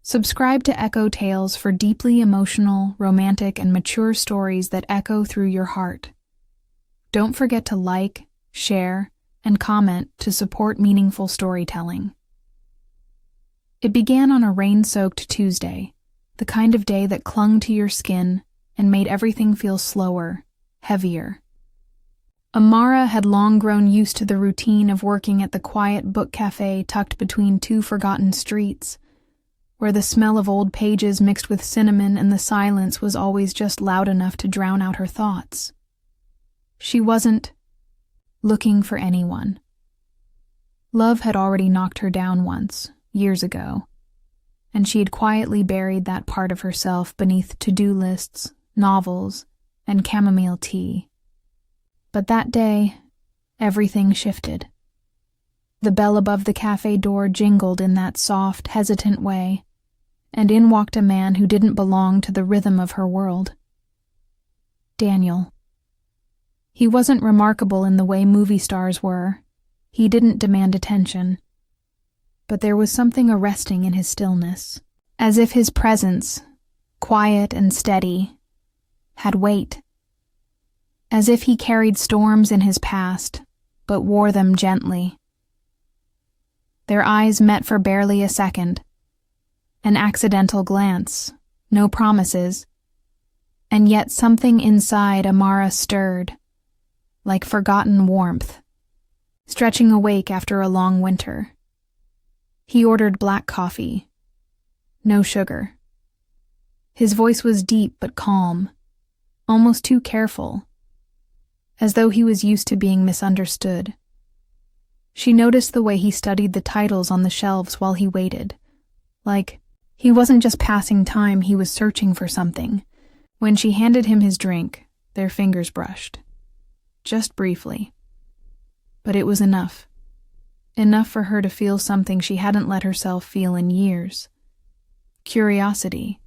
Subscribe to Echo Tales for deeply emotional, romantic, and mature stories that echo through your heart. Don't forget to like, share, and comment to support meaningful storytelling. It began on a rain-soaked Tuesday, the kind of day that clung to your skin and made everything feel slower, heavier. Amara had long grown used to the routine of working at the quiet book cafe tucked between two forgotten streets, where the smell of old pages mixed with cinnamon and the silence was always just loud enough to drown out her thoughts. She wasn't looking for anyone. Love had already knocked her down once, years ago, and she had quietly buried that part of herself beneath to-do lists, novels, and chamomile tea. But that day, everything shifted. The bell above the cafe door jingled in that soft, hesitant way, and in walked a man who didn't belong to the rhythm of her world. Daniel. He wasn't remarkable in the way movie stars were. He didn't demand attention. But there was something arresting in his stillness, as if his presence, quiet and steady, had weight. As if he carried storms in his past, but wore them gently. Their eyes met for barely a second. An accidental glance, no promises, and yet something inside Amara stirred, like forgotten warmth, stretching awake after a long winter. He ordered black coffee, no sugar. His voice was deep but calm, almost too careful, as though he was used to being misunderstood. She noticed the way he studied the titles on the shelves while he waited, like he wasn't just passing time, he was searching for something. When she handed him his drink, their fingers brushed. Just briefly. But it was enough. Enough for her to feel something she hadn't let herself feel in years. Curiosity.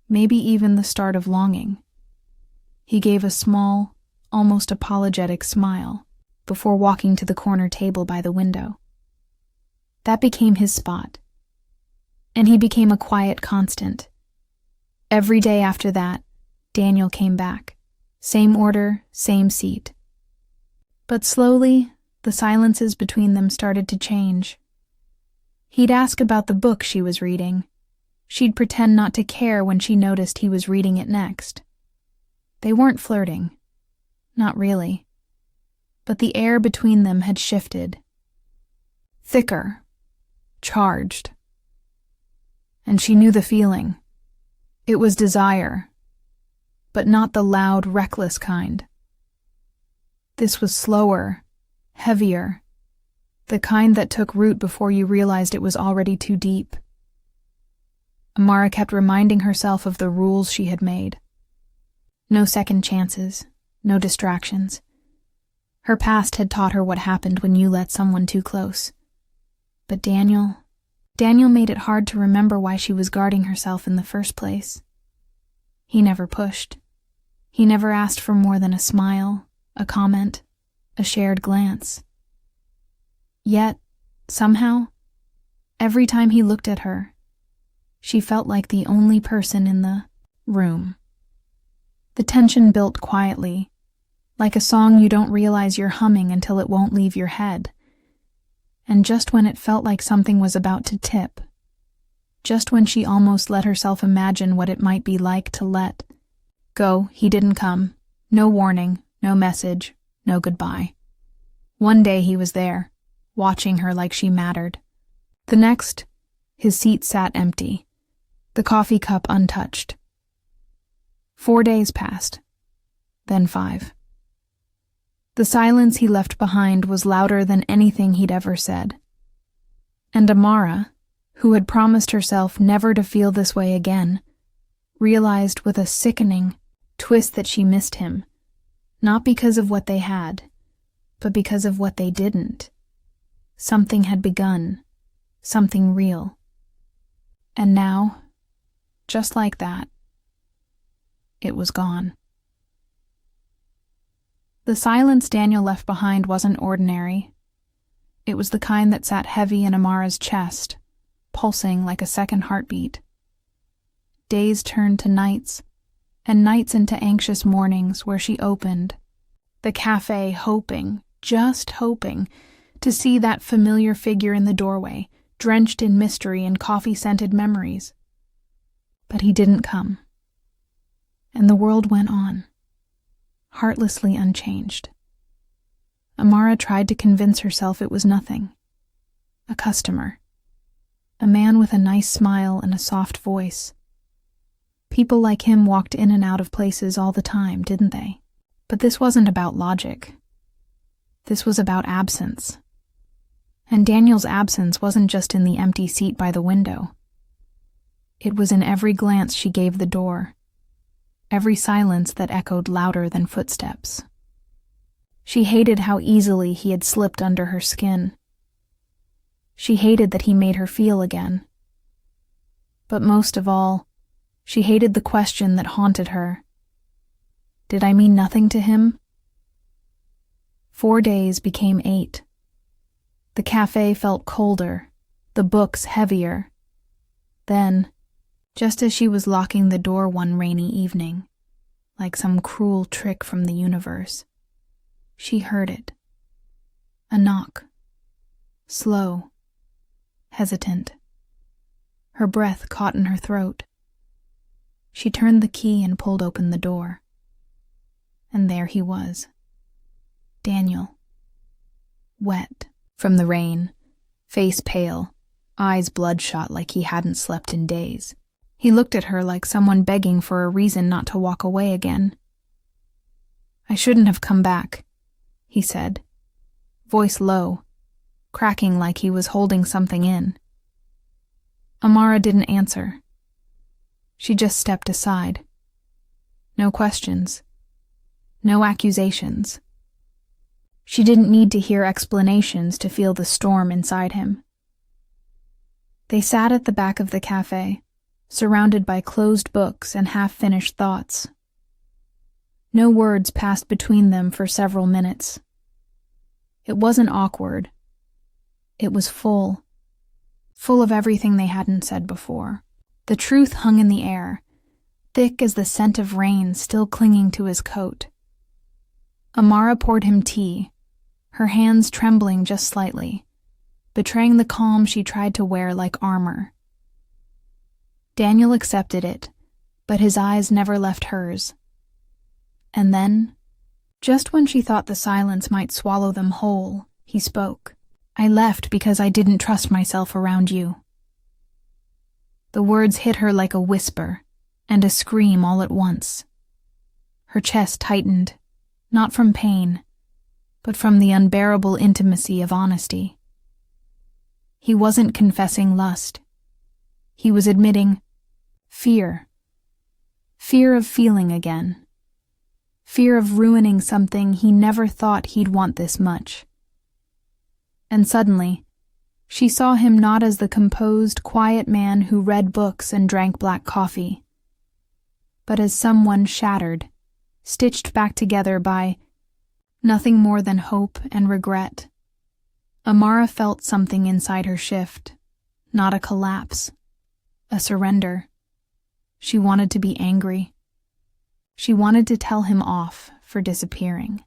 Maybe even the start of longing. He gave a small, almost apologetic smile before walking to the corner table by the window. That became his spot. And he became a quiet constant. Every day after that, Daniel came back. Same order, same seat. But slowly, the silences between them started to change. He'd ask about the book she was reading. She'd pretend not to care when she noticed he was reading it next. They weren't flirting. Not really. But the air between them had shifted. Thicker. Charged. And she knew the feeling. It was desire, but not the loud, reckless kind. This was slower, heavier, the kind that took root before you realized it was already too deep. Amara kept reminding herself of the rules she had made. No second chances, no distractions. Her past had taught her what happened when you let someone too close. But Daniel made it hard to remember why she was guarding herself in the first place. He never pushed. He never asked for more than a smile, a comment, a shared glance. Yet, somehow, every time he looked at her, she felt like the only person in the room. The tension built quietly, like a song you don't realize you're humming until it won't leave your head. And just when it felt like something was about to tip, just when she almost let herself imagine what it might be like to let go, he didn't come. No warning, no message, no goodbye. One day he was there, watching her like she mattered. The next, his seat sat empty, the coffee cup untouched. 4 days passed, then 5. The silence he left behind was louder than anything he'd ever said. And Amara, who had promised herself never to feel this way again, realized with a sickening twist that she missed him, not because of what they had, but because of what they didn't. Something had begun, something real. And now, just like that, it was gone. The silence Daniel left behind wasn't ordinary. It was the kind that sat heavy in Amara's chest, pulsing like a second heartbeat. Days turned to nights, and nights into anxious mornings where she opened the cafe hoping, just hoping, to see that familiar figure in the doorway, drenched in mystery and coffee-scented memories. But he didn't come. And the world went on, heartlessly unchanged. Amara tried to convince herself it was nothing. A customer. A man with a nice smile and a soft voice. People like him walked in and out of places all the time, didn't they? But this wasn't about logic. This was about absence. And Daniel's absence wasn't just in the empty seat by the window. It was in every glance she gave the door, every silence that echoed louder than footsteps. She hated how easily he had slipped under her skin. She hated that he made her feel again. But most of all, she hated the question that haunted her. Did I mean nothing to him? 4 days became 8. The cafe felt colder, the books heavier. Then, just as she was locking the door one rainy evening, like some cruel trick from the universe, she heard it. A knock. Slow. Hesitant. Her breath caught in her throat. She turned the key and pulled open the door. And there he was. Daniel. Wet from the rain, face pale, eyes bloodshot like he hadn't slept in days. He looked at her like someone begging for a reason not to walk away again. "I shouldn't have come back," he said, voice low, cracking like he was holding something in. Amara didn't answer. She just stepped aside. No questions. No accusations. She didn't need to hear explanations to feel the storm inside him. They sat at the back of the cafe, surrounded by closed books and half-finished thoughts. No words passed between them for several minutes. It wasn't awkward. It was full of everything they hadn't said before. The truth hung in the air, thick as the scent of rain still clinging to his coat. Amara poured him tea, her hands trembling just slightly, betraying the calm she tried to wear like armor. Daniel accepted it, but his eyes never left hers. And then, just when she thought the silence might swallow them whole, he spoke. "I left because I didn't trust myself around you." The words hit her like a whisper and a scream all at once. Her chest tightened, not from pain, but from the unbearable intimacy of honesty. He wasn't confessing lust. He was admitting fear. Fear of feeling again. Fear of ruining something he never thought he'd want this much. And suddenly, she saw him not as the composed, quiet man who read books and drank black coffee, but as someone shattered, stitched back together by nothing more than hope and regret. Amara felt something inside her shift, not a collapse, a surrender. She wanted to be angry. She wanted to tell him off for disappearing.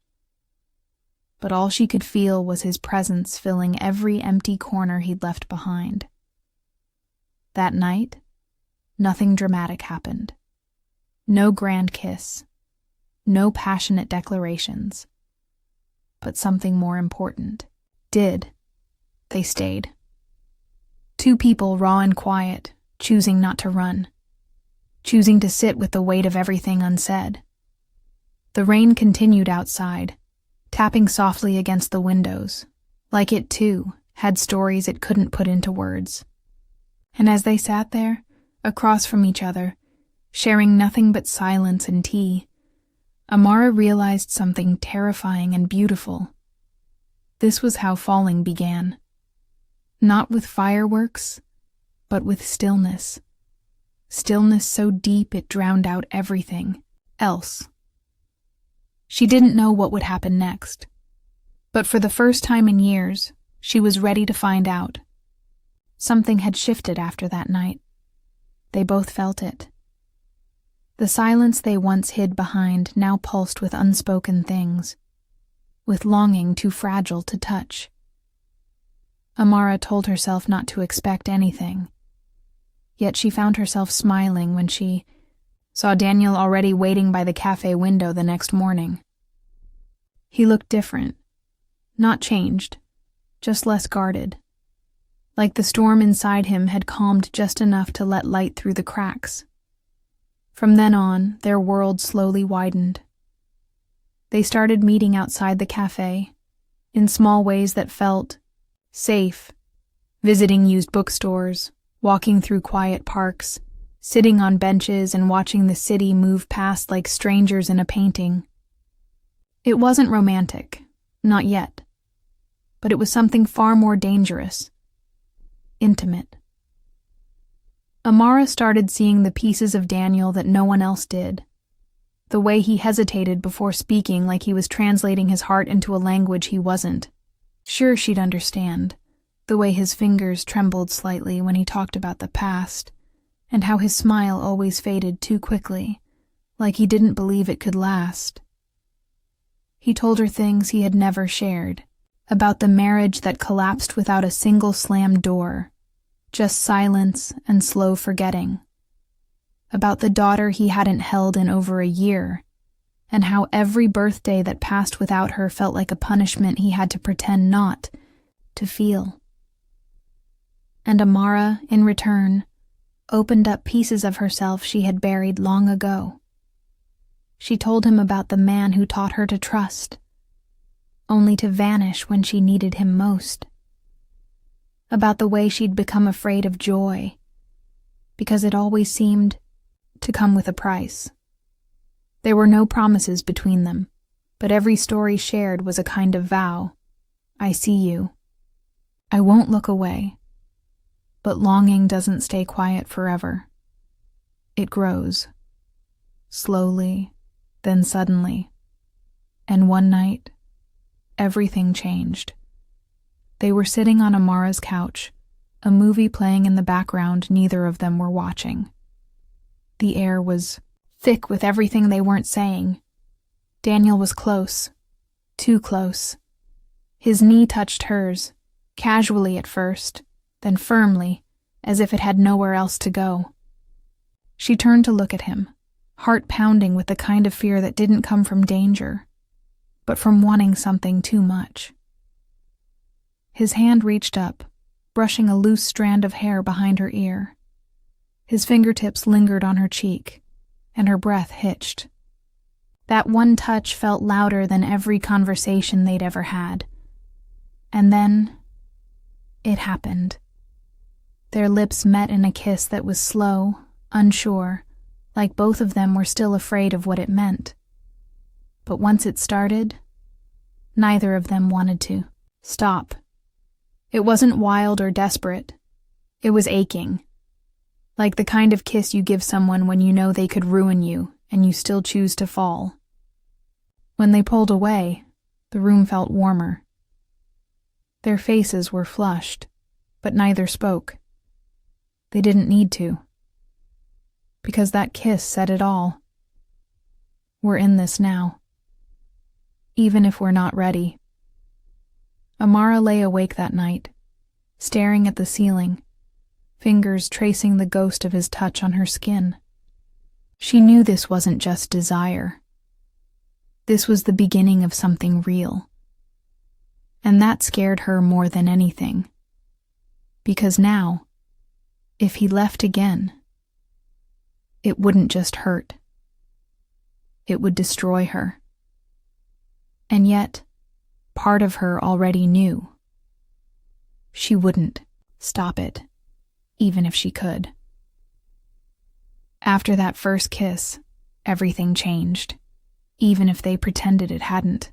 But all she could feel was his presence filling every empty corner he'd left behind. That night, nothing dramatic happened. No grand kiss. No passionate declarations. But something more important did. They stayed. Two people raw and quiet, choosing not to run. Choosing to sit with the weight of everything unsaid. The rain continued outside, tapping softly against the windows, like it, too, had stories it couldn't put into words. And as they sat there, across from each other, sharing nothing but silence and tea, Amara realized something terrifying and beautiful. This was how falling began. Not with fireworks, but with stillness. Stillness so deep it drowned out everything else. She didn't know what would happen next, but for the first time in years, she was ready to find out. Something had shifted after that night. They both felt it. The silence they once hid behind now pulsed with unspoken things, with longing too fragile to touch. Amara told herself not to expect anything, yet she found herself smiling when she saw Daniel already waiting by the cafe window the next morning. He looked different, not changed, just less guarded, like the storm inside him had calmed just enough to let light through the cracks. From then on, their world slowly widened. They started meeting outside the cafe, in small ways that felt safe, visiting used bookstores, walking through quiet parks, sitting on benches and watching the city move past like strangers in a painting. It wasn't romantic, not yet, but it was something far more dangerous, intimate. Amara started seeing the pieces of Daniel that no one else did. The way he hesitated before speaking like he was translating his heart into a language he wasn't. Sure, she'd understand. The way his fingers trembled slightly when he talked about the past, and how his smile always faded too quickly, like he didn't believe it could last. He told her things he had never shared, about the marriage that collapsed without a single slammed door, just silence and slow forgetting. About the daughter he hadn't held in over a year, and how every birthday that passed without her felt like a punishment he had to pretend not to feel. And Amara, in return, opened up pieces of herself she had buried long ago. She told him about the man who taught her to trust, only to vanish when she needed him most. About the way she'd become afraid of joy, because it always seemed to come with a price. There were no promises between them, but every story shared was a kind of vow. I see you. I won't look away. But longing doesn't stay quiet forever. It grows. Slowly, then suddenly. And one night, everything changed. They were sitting on Amara's couch, a movie playing in the background neither of them were watching. The air was thick with everything they weren't saying. Daniel was close, too close. His knee touched hers, casually at first, then firmly, as if it had nowhere else to go. She turned to look at him, heart pounding with the kind of fear that didn't come from danger, but from wanting something too much. His hand reached up, brushing a loose strand of hair behind her ear. His fingertips lingered on her cheek, and her breath hitched. That one touch felt louder than every conversation they'd ever had. And then, it happened. Their lips met in a kiss that was slow, unsure, like both of them were still afraid of what it meant. But once it started, neither of them wanted to stop. It wasn't wild or desperate. It was aching. Like the kind of kiss you give someone when you know they could ruin you and you still choose to fall. When they pulled away, the room felt warmer. Their faces were flushed, but neither spoke. They didn't need to. Because that kiss said it all. We're in this now. Even if we're not ready. Amara lay awake that night, staring at the ceiling, fingers tracing the ghost of his touch on her skin. She knew this wasn't just desire. This was the beginning of something real. And that scared her more than anything. Because now, if he left again, it wouldn't just hurt. It would destroy her. And yet, part of her already knew. She wouldn't stop it, even if she could. After that first kiss, everything changed, even if they pretended it hadn't.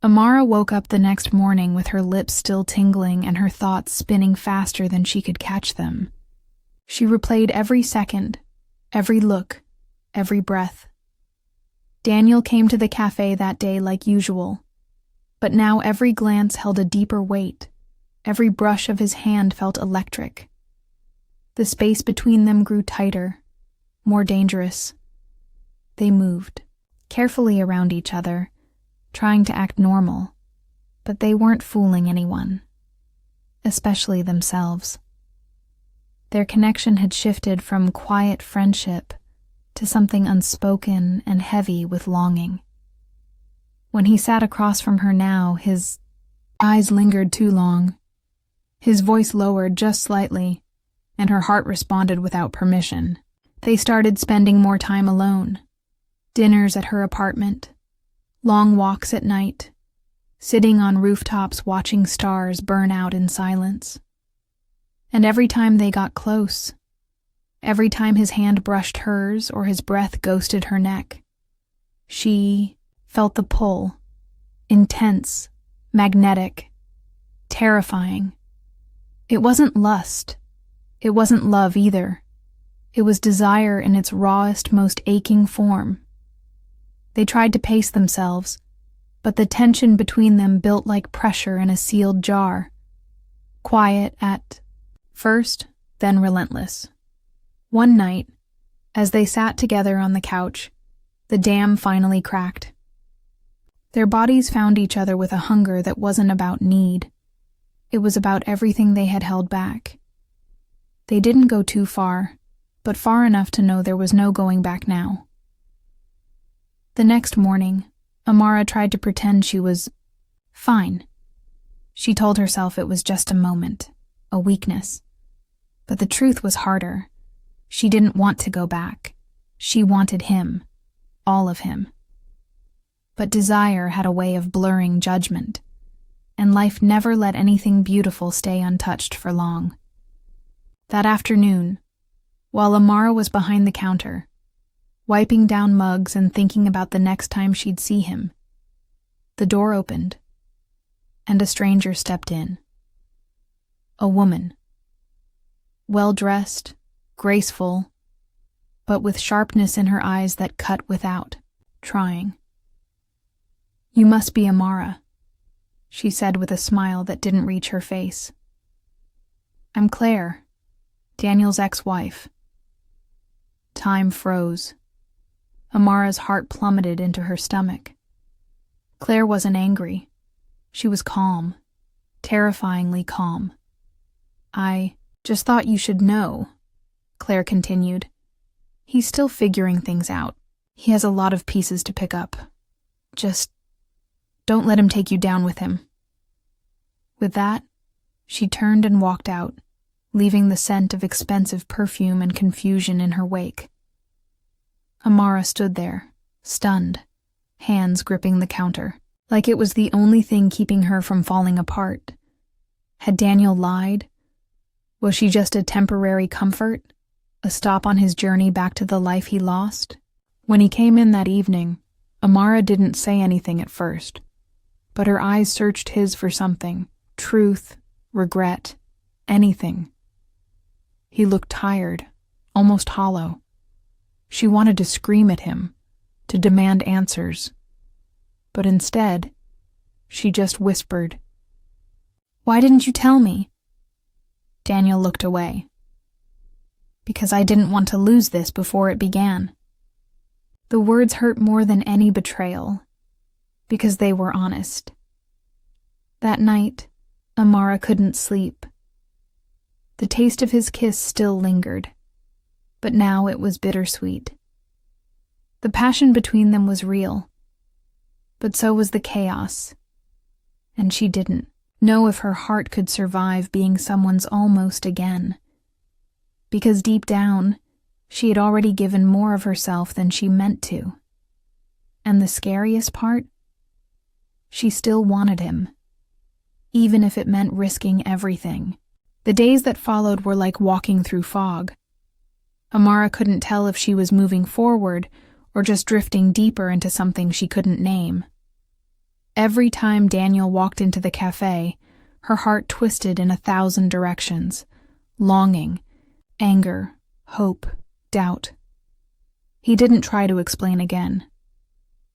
Amara woke up the next morning with her lips still tingling and her thoughts spinning faster than she could catch them. She replayed every second, every look, every breath. Daniel came to the cafe that day like usual, but now every glance held a deeper weight, Every brush of his hand felt electric. The space between them grew tighter, more dangerous. They moved, carefully around each other, trying to act normal, but they weren't fooling anyone, especially themselves. Their connection had shifted from quiet friendship to something unspoken and heavy with longing. When he sat across from her now, his eyes lingered too long. His voice lowered just slightly, and her heart responded without permission. They started spending more time alone. Dinners at her apartment, long walks at night, sitting on rooftops watching stars burn out in silence. And every time they got close, every time his hand brushed hers or his breath ghosted her neck, she felt the pull, intense, magnetic, terrifying. It wasn't lust. It wasn't love either. It was desire in its rawest, most aching form. They tried to pace themselves, but the tension between them built like pressure in a sealed jar. Quiet at first, then relentless. One night, as they sat together on the couch, the dam finally cracked. Their bodies found each other with a hunger that wasn't about need. It was about everything they had held back. They didn't go too far, but far enough to know there was no going back now. The next morning, Amara tried to pretend she was fine. She told herself it was just a moment, a weakness. But the truth was harder. She didn't want to go back. She wanted him, all of him. But desire had a way of blurring judgment, and life never let anything beautiful stay untouched for long. That afternoon, while Amara was behind the counter, wiping down mugs and thinking about the next time she'd see him, the door opened, and a stranger stepped in. A woman. Well-dressed, graceful, but with sharpness in her eyes that cut without trying. "You must be Amara," she said with a smile that didn't reach her face. "I'm Claire, Daniel's ex-wife." Time froze. Amara's heart plummeted into her stomach. Claire wasn't angry. She was calm, terrifyingly calm. "I just thought you should know," Claire continued. "He's still figuring things out. He has a lot of pieces to pick up. Just don't let him take you down with him." With that, she turned and walked out, leaving the scent of expensive perfume and confusion in her wake. Amara stood there, stunned, hands gripping the counter, like it was the only thing keeping her from falling apart. Had Daniel lied? Was she just a temporary comfort, a stop on his journey back to the life he lost? When he came in that evening, Amara didn't say anything at first, but her eyes searched his for something, truth, regret, anything. He looked tired, almost hollow. She wanted to scream at him, to demand answers. But instead, she just whispered, "Why didn't you tell me?" Daniel looked away. "Because I didn't want to lose this before it began." The words hurt more than any betrayal, because they were honest. That night, Amara couldn't sleep. The taste of his kiss still lingered, but now it was bittersweet. The passion between them was real, but so was the chaos, and she didn't know if her heart could survive being someone's almost again, because deep down, she had already given more of herself than she meant to. And the scariest part? She still wanted him, even if it meant risking everything. The days that followed were like walking through fog. Amara couldn't tell if she was moving forward or just drifting deeper into something she couldn't name. Every time Daniel walked into the cafe, her heart twisted in 1,000 directions. Longing, anger, hope, doubt. He didn't try to explain again.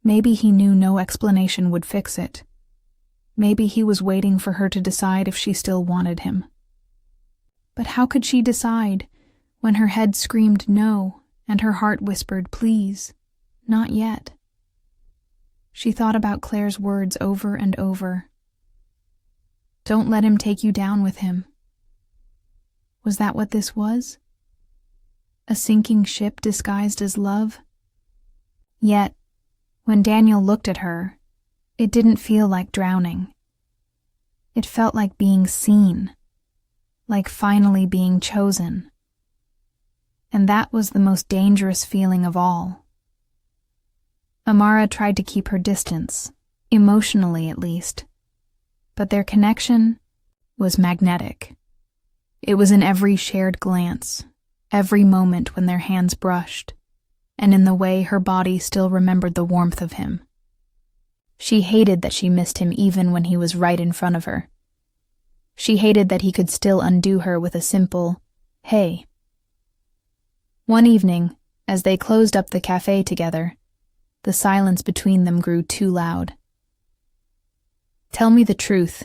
Maybe he knew no explanation would fix it. Maybe he was waiting for her to decide if she still wanted him. But how could she decide when her head screamed no and her heart whispered, please, not yet? She thought about Claire's words over and over. Don't let him take you down with him. Was that what this was? A sinking ship disguised as love? Yet, when Daniel looked at her, it didn't feel like drowning. It felt like being seen, like finally being chosen. And that was the most dangerous feeling of all. Amara tried to keep her distance, emotionally at least, but their connection was magnetic. It was in every shared glance, every moment when their hands brushed, and in the way her body still remembered the warmth of him. She hated that she missed him even when he was right in front of her. She hated that he could still undo her with a simple, hey. One evening, as they closed up the cafe together, the silence between them grew too loud. Tell me the truth,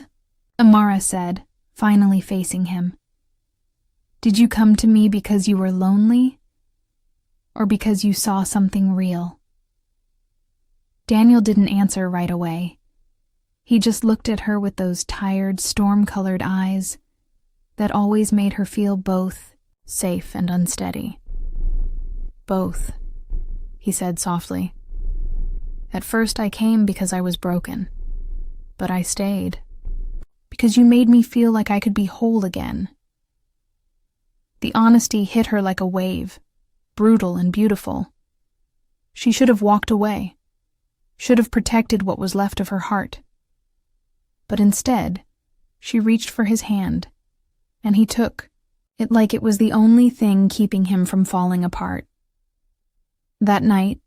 Amara said, finally facing him. Did you come to me because you were lonely, or because you saw something real? Daniel didn't answer right away. He just looked at her with those tired, storm-colored eyes that always made her feel both safe and unsteady. Both, he said softly. At first I came because I was broken, but I stayed because you made me feel like I could be whole again. The honesty hit her like a wave, brutal and beautiful. She should have walked away, should have protected what was left of her heart. But instead, she reached for his hand, and he took it like it was the only thing keeping him from falling apart. That night,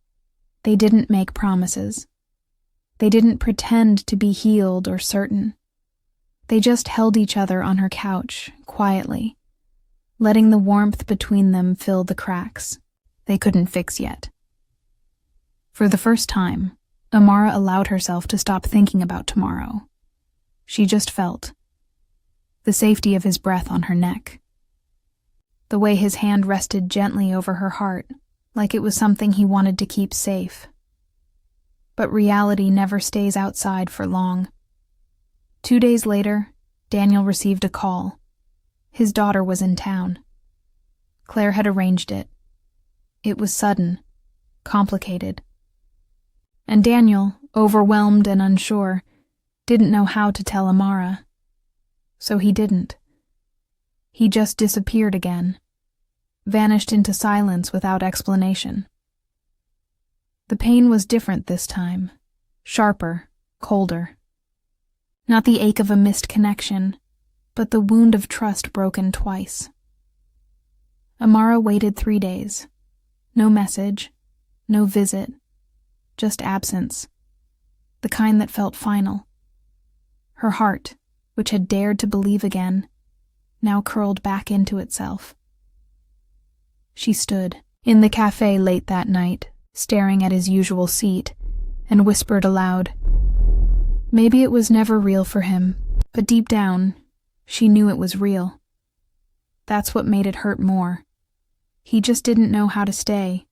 they didn't make promises. They didn't pretend to be healed or certain. They just held each other on her couch, quietly, letting the warmth between them fill the cracks they couldn't fix yet. For the first time, Amara allowed herself to stop thinking about tomorrow. She just felt the safety of his breath on her neck, the way his hand rested gently over her heart, like it was something he wanted to keep safe. But reality never stays outside for long. 2 days later, Daniel received a call. His daughter was in town. Claire had arranged it. It was sudden, complicated. And Daniel, overwhelmed and unsure, didn't know how to tell Amara. So he didn't. He just disappeared again, vanished into silence without explanation. The pain was different this time, sharper, colder. Not the ache of a missed connection, but the wound of trust broken twice. Amara waited 3 days. No message, no visit, just absence, the kind that felt final. Her heart, which had dared to believe again, now curled back into itself. She stood in the cafe late that night, staring at his usual seat, and whispered aloud. Maybe it was never real for him, but deep down, she knew it was real. That's what made it hurt more. He just didn't know how to stay,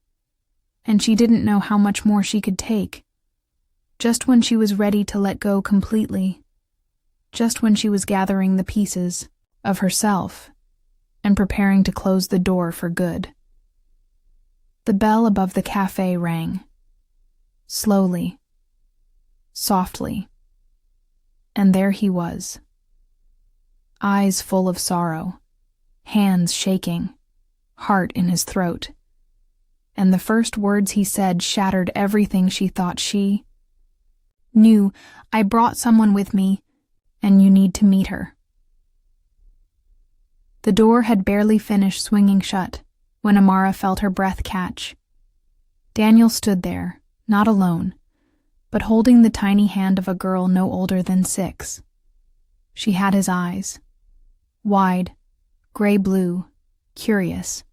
and she didn't know how much more she could take. Just when she was ready to let go completely, just when she was gathering the pieces of herself and preparing to close the door for good. The bell above the cafe rang. Slowly, softly, and there he was. Eyes full of sorrow, hands shaking, heart in his throat. And the first words he said shattered everything she thought she knew. I brought someone with me, and you need to meet her. The door had barely finished swinging shut when Amara felt her breath catch. Daniel stood there, not alone, but holding the tiny hand of a girl no older than 6. She had his eyes, wide, gray-blue, curious,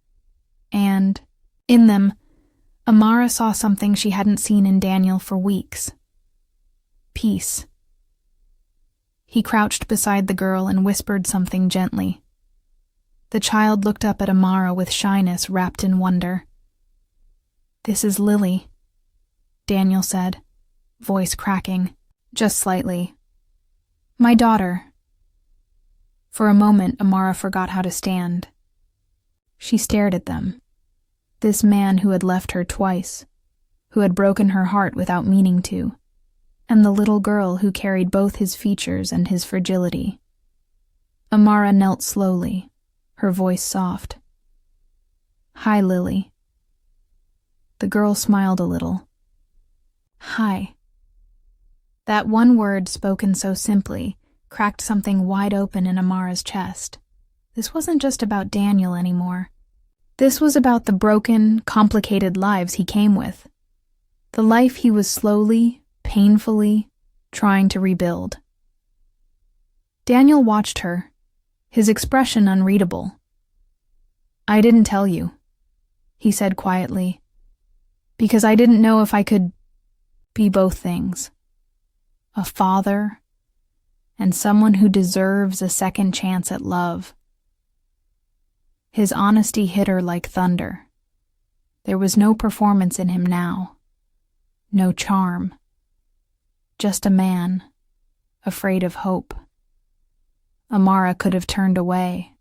and, in them, Amara saw something she hadn't seen in Daniel for weeks. Peace. He crouched beside the girl and whispered something gently. The child looked up at Amara with shyness wrapped in wonder. "This is Lily," Daniel said, voice cracking, just slightly. "My daughter." For a moment, Amara forgot how to stand. She stared at them. This man who had left her twice, who had broken her heart without meaning to, and the little girl who carried both his features and his fragility. Amara knelt slowly, her voice soft. "Hi, Lily." The girl smiled a little. "Hi." That one word, spoken so simply, cracked something wide open in Amara's chest. This wasn't just about Daniel anymore. This was about the broken, complicated lives he came with. The life he was slowly, painfully, trying to rebuild. Daniel watched her, his expression unreadable. "I didn't tell you," he said quietly, "because I didn't know if I could be both things. A father, and someone who deserves a second chance at love." His honesty hit her like thunder. There was no performance in him now. No charm. Just a man, afraid of hope. Amara could have turned away.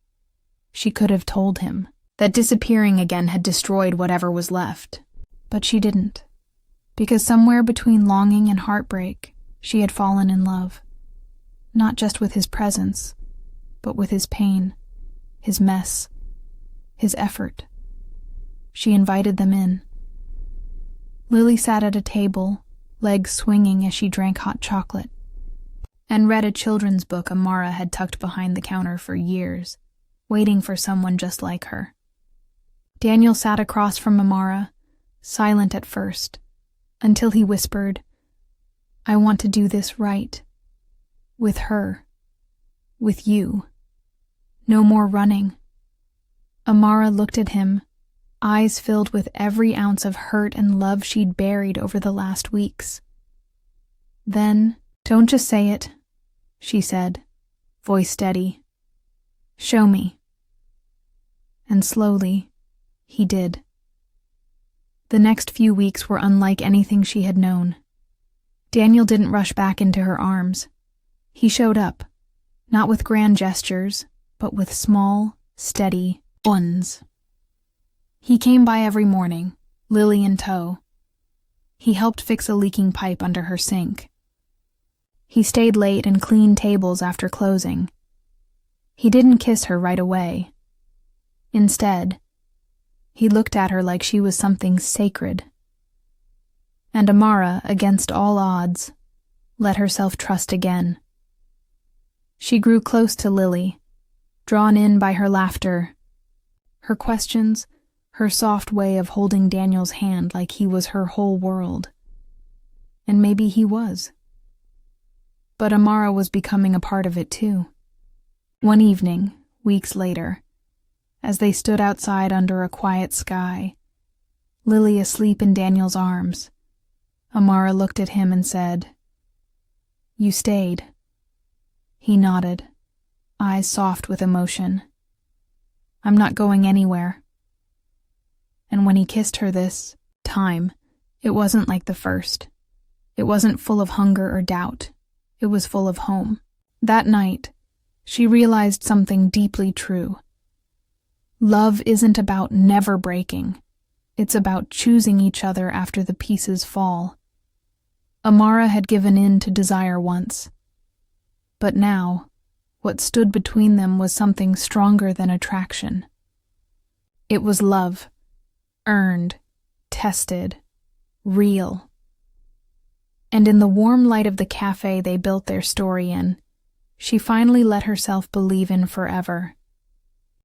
She could have told him that disappearing again had destroyed whatever was left. But she didn't. Because somewhere between longing and heartbreak, she had fallen in love. Not just with his presence, but with his pain, his mess, his effort. She invited them in. Lily sat at a table, legs swinging as she drank hot chocolate, and read a children's book Amara had tucked behind the counter for years, waiting for someone just like her. Daniel sat across from Amara, silent at first, until he whispered, "I want to do this right. With her. With you. No more running." Amara looked at him, eyes filled with every ounce of hurt and love she'd buried over the last weeks. Then, "Don't just say it," she said, voice steady. "Show me." And slowly, he did. The next few weeks were unlike anything she had known. Daniel didn't rush back into her arms. He showed up, not with grand gestures, but with small, steady ones. He came by every morning, Lily in tow. He helped fix a leaking pipe under her sink. He stayed late and cleaned tables after closing. He didn't kiss her right away. Instead, he looked at her like she was something sacred. And Amara, against all odds, let herself trust again. She grew close to Lily, drawn in by her laughter, her questions, her soft way of holding Daniel's hand like he was her whole world. And maybe he was. But Amara was becoming a part of it too. One evening, weeks later, as they stood outside under a quiet sky, Lily asleep in Daniel's arms, Amara looked at him and said, "You stayed." He nodded, eyes soft with emotion. "I'm not going anywhere." And when he kissed her this time, it wasn't like the first. It wasn't full of hunger or doubt. It was full of home. That night, she realized something deeply true. Love isn't about never breaking. It's about choosing each other after the pieces fall. Amara had given in to desire once. But now, what stood between them was something stronger than attraction. It was love. Earned, tested, real. And in the warm light of the cafe they built their story in, she finally let herself believe in forever.